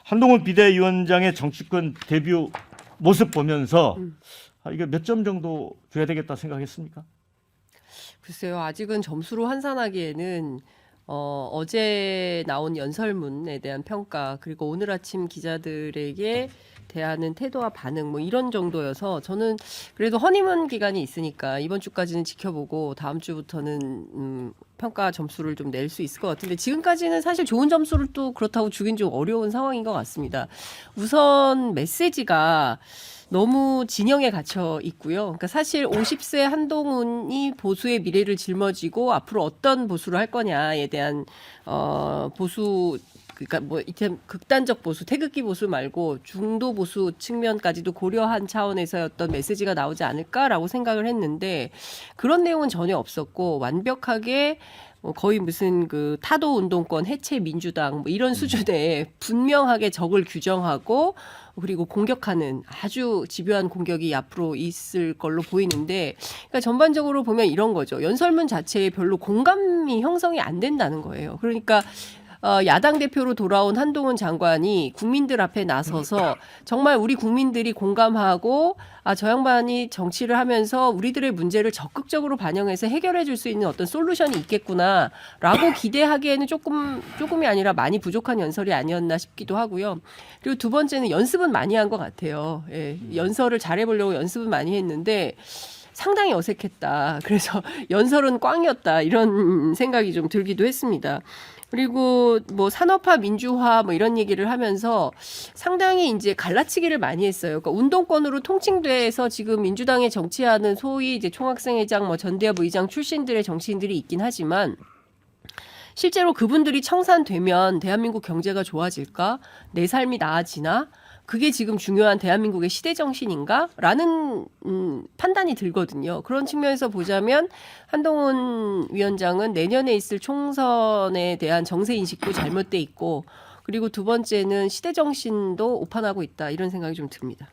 한동훈 비대위원장의 정치권 데뷔 모습 보면서 이게 몇 점 정도 줘야 되겠다 생각했습니까? 글쎄요, 아직은 점수로 환산하기에는 어제 나온 연설문에 대한 평가 그리고 오늘 아침 기자들에게 대하는 태도와 반응 뭐 이런 정도여서 저는 그래도 허니문 기간이 있으니까 이번 주까지는 지켜보고 다음 주부터는 평가 점수를 좀 낼 수 있을 것 같은데 지금까지는 사실 좋은 점수를 또 그렇다고 주긴 좀 어려운 상황인 것 같습니다. 우선 메시지가 너무 진영에 갇혀 있고요. 그러니까 사실 50세 한동훈이 보수의 미래를 짊어지고 앞으로 어떤 보수를 할 거냐에 대한 보수 그러니까 뭐 이템 극단적 보수, 태극기 보수 말고 중도 보수 측면까지도 고려한 차원에서의 어떤 메시지가 나오지 않을까라고 생각을 했는데 그런 내용은 전혀 없었고 완벽하게 거의 무슨 그 타도 운동권 해체 민주당 뭐 이런 수준의 분명하게 적을 규정하고 그리고 공격하는 아주 집요한 공격이 앞으로 있을 걸로 보이는데 그러니까 전반적으로 보면 이런 거죠. 연설문 자체에 별로 공감이 형성이 안 된다는 거예요. 그러니까 야당 대표로 돌아온 한동훈 장관이 국민들 앞에 나서서 정말 우리 국민들이 공감하고 저 양반이 정치를 하면서 우리들의 문제를 적극적으로 반영해서 해결해 줄 수 있는 어떤 솔루션이 있겠구나라고 기대하기에는 조금이 아니라 많이 부족한 연설이 아니었나 싶기도 하고요. 그리고 두 번째는 연습은 많이 한 것 같아요. 예, 연설을 잘해보려고 연습은 많이 했는데 상당히 어색했다. 그래서 연설은 꽝이었다. 이런 생각이 좀 들기도 했습니다. 그리고 뭐 산업화 민주화 뭐 이런 얘기를 하면서 상당히 이제 갈라치기를 많이 했어요. 그러니까 운동권으로 통칭돼서 지금 민주당에 정치하는 소위 이제 총학생회장 뭐 전대협 의장 출신들의 정치인들이 있긴 하지만 실제로 그분들이 청산되면 대한민국 경제가 좋아질까? 내 삶이 나아지나? 그게 지금 중요한 대한민국의 시대 정신인가? 라는 판단이 들거든요. 그런 측면에서 보자면 한동훈 위원장은 내년에 있을 총선에 대한 정세인식도 잘못돼 있고 그리고 두 번째는 시대 정신도 오판하고 있다. 이런 생각이 좀 듭니다.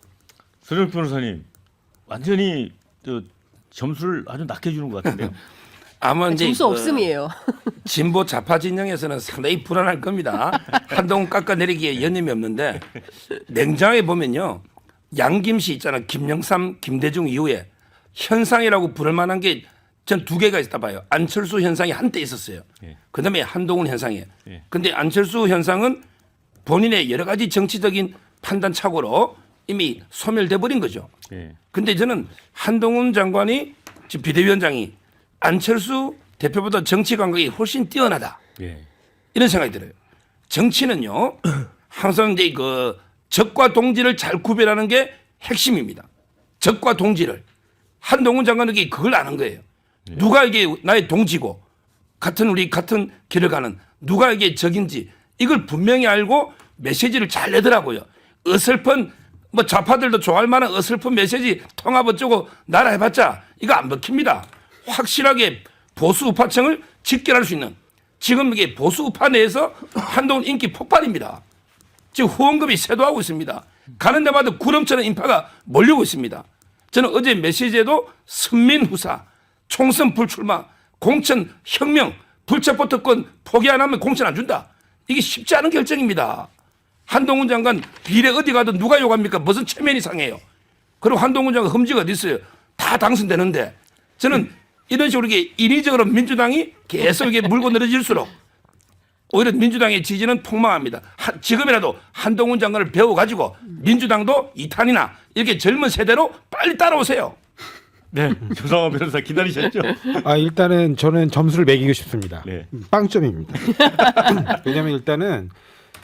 서정욱 변호사님 완전히 점수를 아주 낮게 주는 것 같은데요. 아마 이제 점수 없음이에요. 진보 좌파 진영에서는 상당히 불안할 겁니다. 한동훈 깎아내리기에 여념이 없는데 냉정하게 보면요. 양김씨 있잖아. 김영삼, 김대중 이후에 현상이라고 부를 만한 게 전 두 개가 있다 봐요. 안철수 현상이 한때 있었어요. 그다음에 한동훈 현상이에요. 근데 안철수 현상은 본인의 여러 가지 정치적인 판단 착오로 이미 소멸돼 버린 거죠. 근데 저는 한동훈 장관이 지금 비대위원장이 안철수 대표보다 정치 감각이 훨씬 뛰어나다. 이런 생각이 들어요. 정치는요, 항상 이제 그 적과 동지를 잘 구별하는 게 핵심입니다. 적과 동지를. 한동훈 장관에게 그걸 아는 거예요. 누가 이게 나의 동지고 우리 같은 길을 가는 누가 이게 적인지 이걸 분명히 알고 메시지를 잘 내더라고요. 어설픈 뭐 좌파들도 좋아할 만한 어설픈 메시지 통합 어쩌고 나라 해봤자 이거 안 먹힙니다. 확실하게 보수 우파층을 직결할 수 있는 지금 이게 보수 우파 내에서 한동훈 인기 폭발입니다. 지금 후원금이 쇄도하고 있습니다. 가는 데마다 구름처럼 인파가 몰리고 있습니다. 저는 어제 메시지에도 선민후사, 총선 불출마, 공천 혁명, 불체포 특권 포기 안 하면 공천 안 준다. 이게 쉽지 않은 결정입니다. 한동훈 장관 비례 어디 가든 누가 욕합니까? 무슨 체면이 상해요. 그리고 한동훈 장관 흠지가 어디 있어요? 다 당선되는데 저는 이런 식으로 이게 인위적으로 민주당이 계속 이게 물고 늘어질수록 오히려 민주당의 지지는 폭망합니다. 지금이라도 한동훈 장관을 배워가지고 민주당도 2탄이나 이렇게 젊은 세대로 빨리 따라오세요. 네, 조상호 변호사 기다리셨죠? 일단은 저는 점수를 매기고 싶습니다. 네. 빵점입니다. 왜냐하면 일단은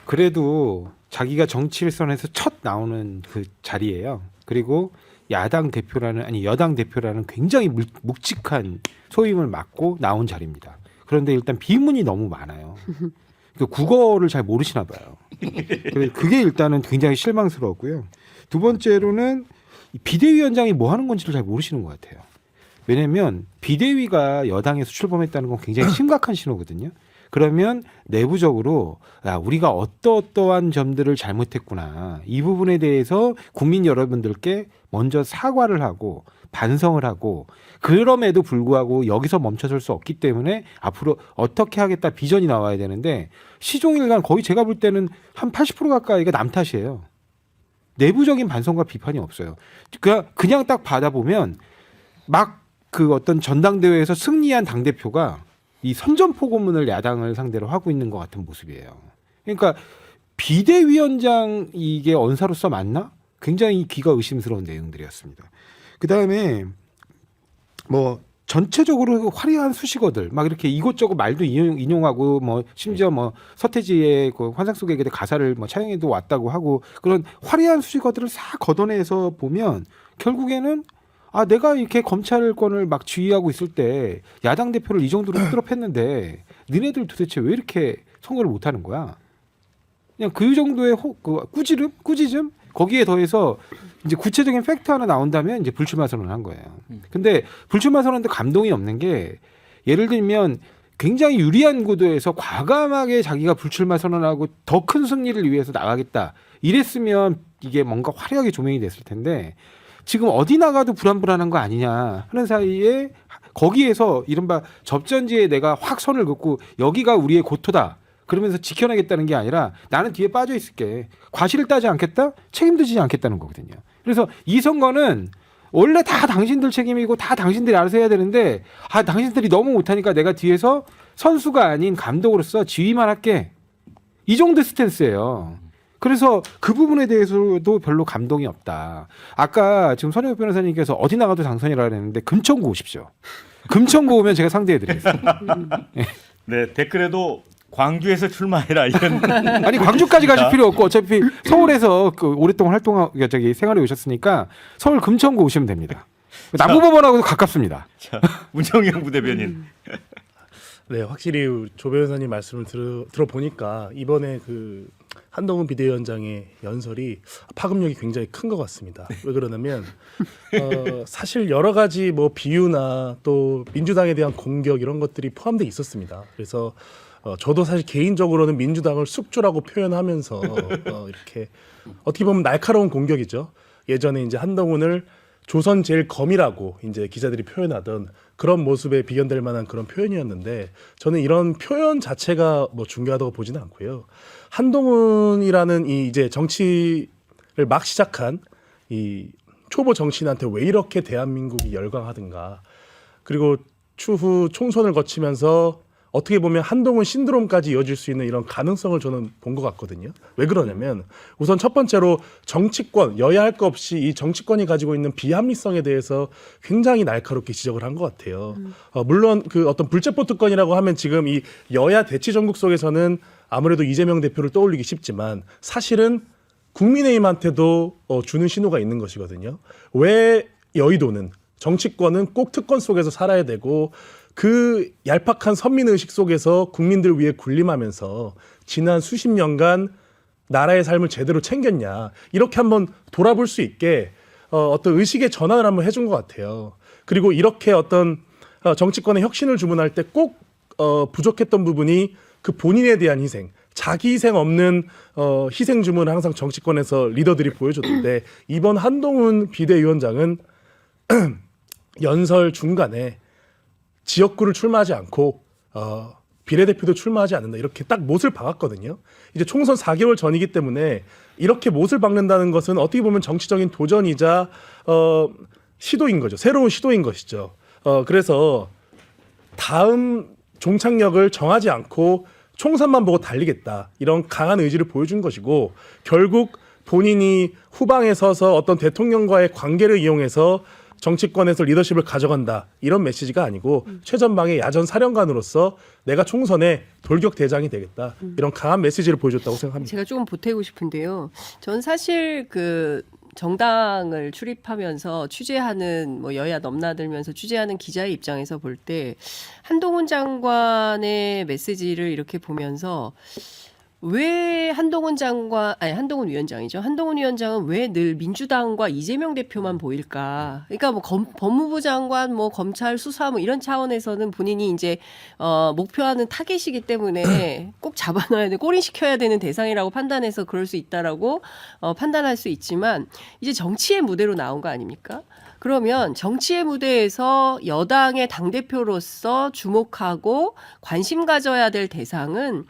그래도 자기가 정치일선에서 첫 나오는 그 자리예요. 그리고 여당 대표라는 굉장히 묵직한 소임을 맡고 나온 자리입니다. 그런데 일단 비문이 너무 많아요. 국어를 잘 모르시나 봐요. 그게 일단은 굉장히 실망스러웠고요. 두 번째로는 비대위원장이 뭐 하는 건지를 잘 모르시는 것 같아요. 왜냐하면 비대위가 여당에서 출범했다는 건 굉장히 심각한 신호거든요. 그러면 내부적으로 우리가 어떠한 점들을 잘못했구나. 이 부분에 대해서 국민 여러분들께 먼저 사과를 하고 반성을 하고 그럼에도 불구하고 여기서 멈춰설 수 없기 때문에 앞으로 어떻게 하겠다 비전이 나와야 되는데 시종일관 거의 제가 볼 때는 한 80% 가까이가 남 탓이에요. 내부적인 반성과 비판이 없어요. 그냥 딱 받아보면 막 그 어떤 전당대회에서 승리한 당대표가 이 선전포고문을 야당을 상대로 하고 있는 것 같은 모습이에요. 그러니까 비대위원장 이게 언사로서 맞나? 굉장히 귀가 의심스러운 내용들이었습니다. 그다음에 뭐 전체적으로 화려한 수식어들 막 이렇게 이곳저곳 말도 인용하고 뭐 심지어 뭐 서태지의 그 환상 속의 그 가사를 뭐 차영에도 왔다고 하고 그런 화려한 수식어들을 싹 걷어내서 보면 결국에는 내가 이렇게 검찰권을 막 지휘하고 있을 때 야당 대표를 이 정도로 후드럽했는데 니네들 도대체 왜 이렇게 선거를 못하는 거야? 그냥 그 정도의 꾸짖음 거기에 더해서 이제 구체적인 팩트 하나 나온다면 이제 불출마 선언을 한 거예요. 근데 불출마 선언도 감동이 없는 게 예를 들면 굉장히 유리한 구도에서 과감하게 자기가 불출마 선언하고 더 큰 승리를 위해서 나가겠다 이랬으면 이게 뭔가 화려하게 조명이 됐을 텐데 지금 어디 나가도 불안불안한 거 아니냐 하는 사이에 거기에서 이른바 접전지에 내가 확 선을 긋고 여기가 우리의 고토다 그러면서 지켜내겠다는 게 아니라 나는 뒤에 빠져 있을게. 과실을 따지 않겠다? 책임도 지지 않겠다는 거거든요. 그래서 이 선거는 원래 다 당신들 책임이고 다 당신들이 알아서 해야 되는데 당신들이 너무 못하니까 내가 뒤에서 선수가 아닌 감독으로서 지휘만 할게. 이 정도 스탠스예요. 그래서 그 부분에 대해서도 별로 감동이 없다. 아까 지금 선영욱 변호사님께서 어디 나가도 당선이라고 했는데 금천구 오십시오. 금천구 오면 제가 상대해드리겠습니다. 네, 댓글에도 광주에서 출마해라 이런. 아니 광주까지 가실 필요 없고 어차피 서울에서 그 오랫동안 생활해 오셨으니까 서울 금천구 오시면 됩니다. 남부법원하고도 가깝습니다. 자, 문정영 부대변인. 네, 확실히 조 변호사님 말씀을 들어보니까 이번에 그 한동훈 비대위원장의 연설이 파급력이 굉장히 큰 것 같습니다. 왜 그러냐면 사실 여러 가지 뭐 비유나 또 민주당에 대한 공격 이런 것들이 포함되어 있었습니다. 그래서 저도 사실 개인적으로는 민주당을 숙주라고 표현하면서 이렇게 어떻게 보면 날카로운 공격이죠. 예전에 이제 한동훈을 조선 제일 검이라고 이제 기자들이 표현하던 그런 모습에 비견될 만한 그런 표현이었는데 저는 이런 표현 자체가 뭐 중요하다고 보지는 않고요. 한동훈이라는 이 이제 정치를 막 시작한 이 초보 정치인한테 왜 이렇게 대한민국이 열광하든가 그리고 추후 총선을 거치면서 어떻게 보면 한동훈 신드롬까지 이어질 수 있는 이런 가능성을 저는 본 것 같거든요. 왜 그러냐면 우선 첫 번째로 정치권, 여야 할 것 없이 이 정치권이 가지고 있는 비합리성에 대해서 굉장히 날카롭게 지적을 한 것 같아요. 물론 그 어떤 불체포 특권이라고 하면 지금 이 여야 대치 전국 속에서는 아무래도 이재명 대표를 떠올리기 쉽지만 사실은 국민의힘한테도 주는 신호가 있는 것이거든요. 왜 여의도는 정치권은 꼭 특권 속에서 살아야 되고 그 얄팍한 선민의식 속에서 국민들 위해 군림하면서 지난 수십 년간 나라의 삶을 제대로 챙겼냐 이렇게 한번 돌아볼 수 있게 어떤 의식의 전환을 한번 해준 것 같아요. 그리고 이렇게 어떤 정치권의 혁신을 주문할 때 꼭 부족했던 부분이 그 본인에 대한 희생, 자기 희생 없는 희생 주문을 항상 정치권에서 리더들이 보여줬는데 이번 한동훈 비대위원장은 연설 중간에 지역구를 출마하지 않고 비례대표도 출마하지 않는다 이렇게 딱 못을 박았거든요. 이제 총선 4개월 전이기 때문에 이렇게 못을 박는다는 것은 어떻게 보면 정치적인 도전이자 시도인 거죠. 새로운 시도인 것이죠. 그래서 다음 종착역을 정하지 않고 총선만 보고 달리겠다 이런 강한 의지를 보여준 것이고 결국 본인이 후방에 서서 어떤 대통령과의 관계를 이용해서 정치권에서 리더십을 가져간다 이런 메시지가 아니고 최전방의 야전 사령관으로서 내가 총선에 돌격 대장이 되겠다 이런 강한 메시지를 보여줬다고 생각합니다. 제가 조금 보태고 싶은데요. 전 사실 그 정당을 출입하면서 취재하는 뭐 여야 넘나들면서 취재하는 기자의 입장에서 볼 때 한동훈 장관의 메시지를 이렇게 보면서 왜 한동훈 위원장이죠. 한동훈 위원장은 왜 늘 민주당과 이재명 대표만 보일까? 그러니까 뭐 법무부 장관, 뭐 검찰 수사 뭐 이런 차원에서는 본인이 이제 목표하는 타겟이기 때문에 꼭 잡아놔야 돼, 꼬리시켜야 되는 대상이라고 판단해서 그럴 수 있다라고 판단할 수 있지만 이제 정치의 무대로 나온 거 아닙니까? 그러면 정치의 무대에서 여당의 당대표로서 주목하고 관심 가져야 될 대상은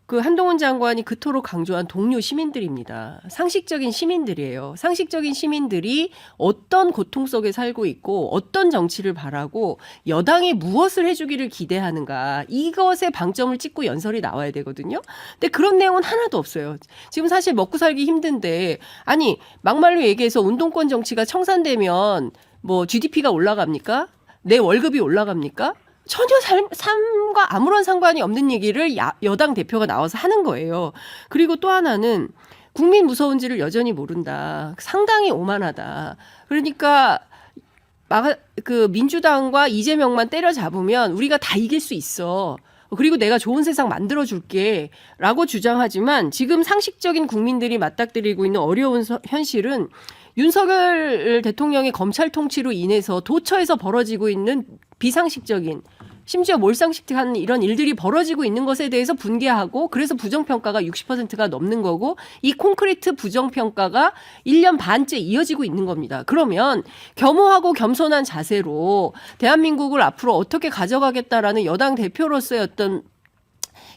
그 한동훈 장관이 그토록 강조한 동료 시민들입니다. 상식적인 시민들이에요. 상식적인 시민들이 어떤 고통 속에 살고 있고 어떤 정치를 바라고 여당이 무엇을 해주기를 기대하는가, 이것에 방점을 찍고 연설이 나와야 되거든요. 근데 그런 내용은 하나도 없어요. 지금 사실 먹고 살기 힘든데, 아니 막말로 얘기해서 운동권 정치가 청산되면 뭐 GDP가 올라갑니까? 내 월급이 올라갑니까? 전혀 삶과 아무런 상관이 없는 얘기를 여당 대표가 나와서 하는 거예요. 그리고 또 하나는 국민 무서운지를 여전히 모른다. 상당히 오만하다. 그러니까 그 민주당과 이재명만 때려잡으면 우리가 다 이길 수 있어. 그리고 내가 좋은 세상 만들어줄게 라고 주장하지만 지금 상식적인 국민들이 맞닥뜨리고 있는 어려운 현실은 윤석열 대통령의 검찰 통치로 인해서 도처에서 벌어지고 있는 비상식적인, 심지어 몰상식한 이런 일들이 벌어지고 있는 것에 대해서 분개하고, 그래서 부정평가가 60%가 넘는 거고, 이 콘크리트 부정평가가 1년 반째 이어지고 있는 겁니다. 그러면 겸허하고 겸손한 자세로 대한민국을 앞으로 어떻게 가져가겠다라는 여당 대표로서의 어떤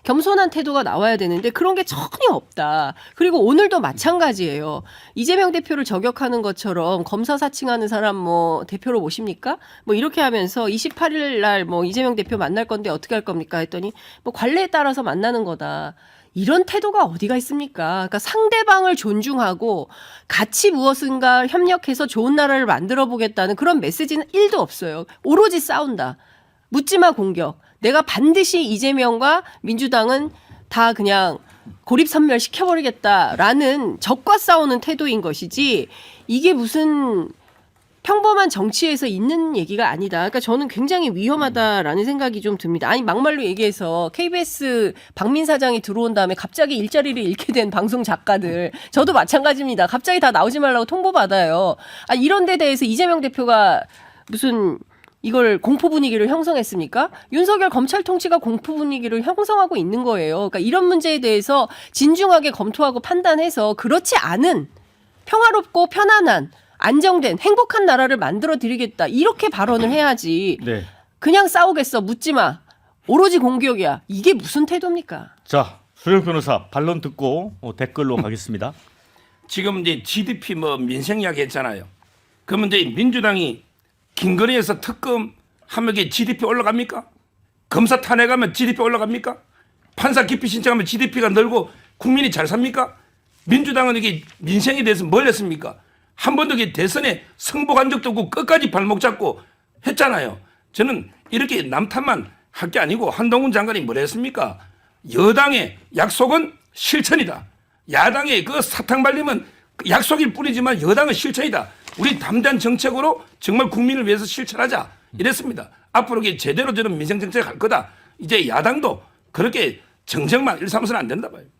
겸손한 태도가 나와야 되는데 그런 게 전혀 없다. 그리고 오늘도 마찬가지예요. 이재명 대표를 저격하는 것처럼 검사 사칭하는 사람 뭐 대표로 모십니까? 뭐 이렇게 하면서 28일 날 뭐 이재명 대표 만날 건데 어떻게 할 겁니까? 했더니 뭐 관례에 따라서 만나는 거다. 이런 태도가 어디가 있습니까? 그러니까 상대방을 존중하고 같이 무엇인가 협력해서 좋은 나라를 만들어 보겠다는 그런 메시지는 1도 없어요. 오로지 싸운다. 묻지마 공격. 내가 반드시 이재명과 민주당은 다 그냥 고립선멸 시켜버리겠다라는 적과 싸우는 태도인 것이지, 이게 무슨 평범한 정치에서 있는 얘기가 아니다. 그러니까 저는 굉장히 위험하다라는 생각이 좀 듭니다. 아니 막말로 얘기해서 KBS 박민 사장이 들어온 다음에 갑자기 일자리를 잃게 된 방송 작가들, 저도 마찬가지입니다. 갑자기 다 나오지 말라고 통보받아요. 아, 이런 데 대해서 이재명 대표가 무슨 이걸 공포 분위기를 형성했습니까? 윤석열 검찰 통치가 공포 분위기를 형성하고 있는 거예요. 그러니까 이런 문제에 대해서 진중하게 검토하고 판단해서 그렇지 않은 평화롭고 편안한 안정된 행복한 나라를 만들어 드리겠다, 이렇게 발언을 해야지. 네. 그냥 싸우겠어, 묻지 마, 오로지 공격이야, 이게 무슨 태도입니까? 자, 수영 변호사 반론 듣고 댓글로 가겠습니다. 지금 이제 GDP 뭐 민생 이야기 했잖아요. 그러면 이제 민주당이 김건희에서 특검 하면 이게 GDP 올라갑니까? 검사 탄핵하면 GDP 올라갑니까? 판사 기피 신청하면 GDP가 늘고 국민이 잘 삽니까? 민주당은 이게 민생에 대해서 뭘 했습니까? 한 번도 이게 대선에 승복한 적도 없고 끝까지 발목 잡고 했잖아요. 저는 이렇게 남탓만 할 게 아니고, 한동훈 장관이 뭘 했습니까? 여당의 약속은 실천이다. 야당의 그 사탕 발림은 약속일 뿐이지만 여당은 실천이다. 우리 담대한 정책으로 정말 국민을 위해서 실천하자 이랬습니다. 앞으로 이게 제대로 저는 민생 정책 할 거다. 이제 야당도 그렇게 정책만 일삼아서는 안 된다 봐요.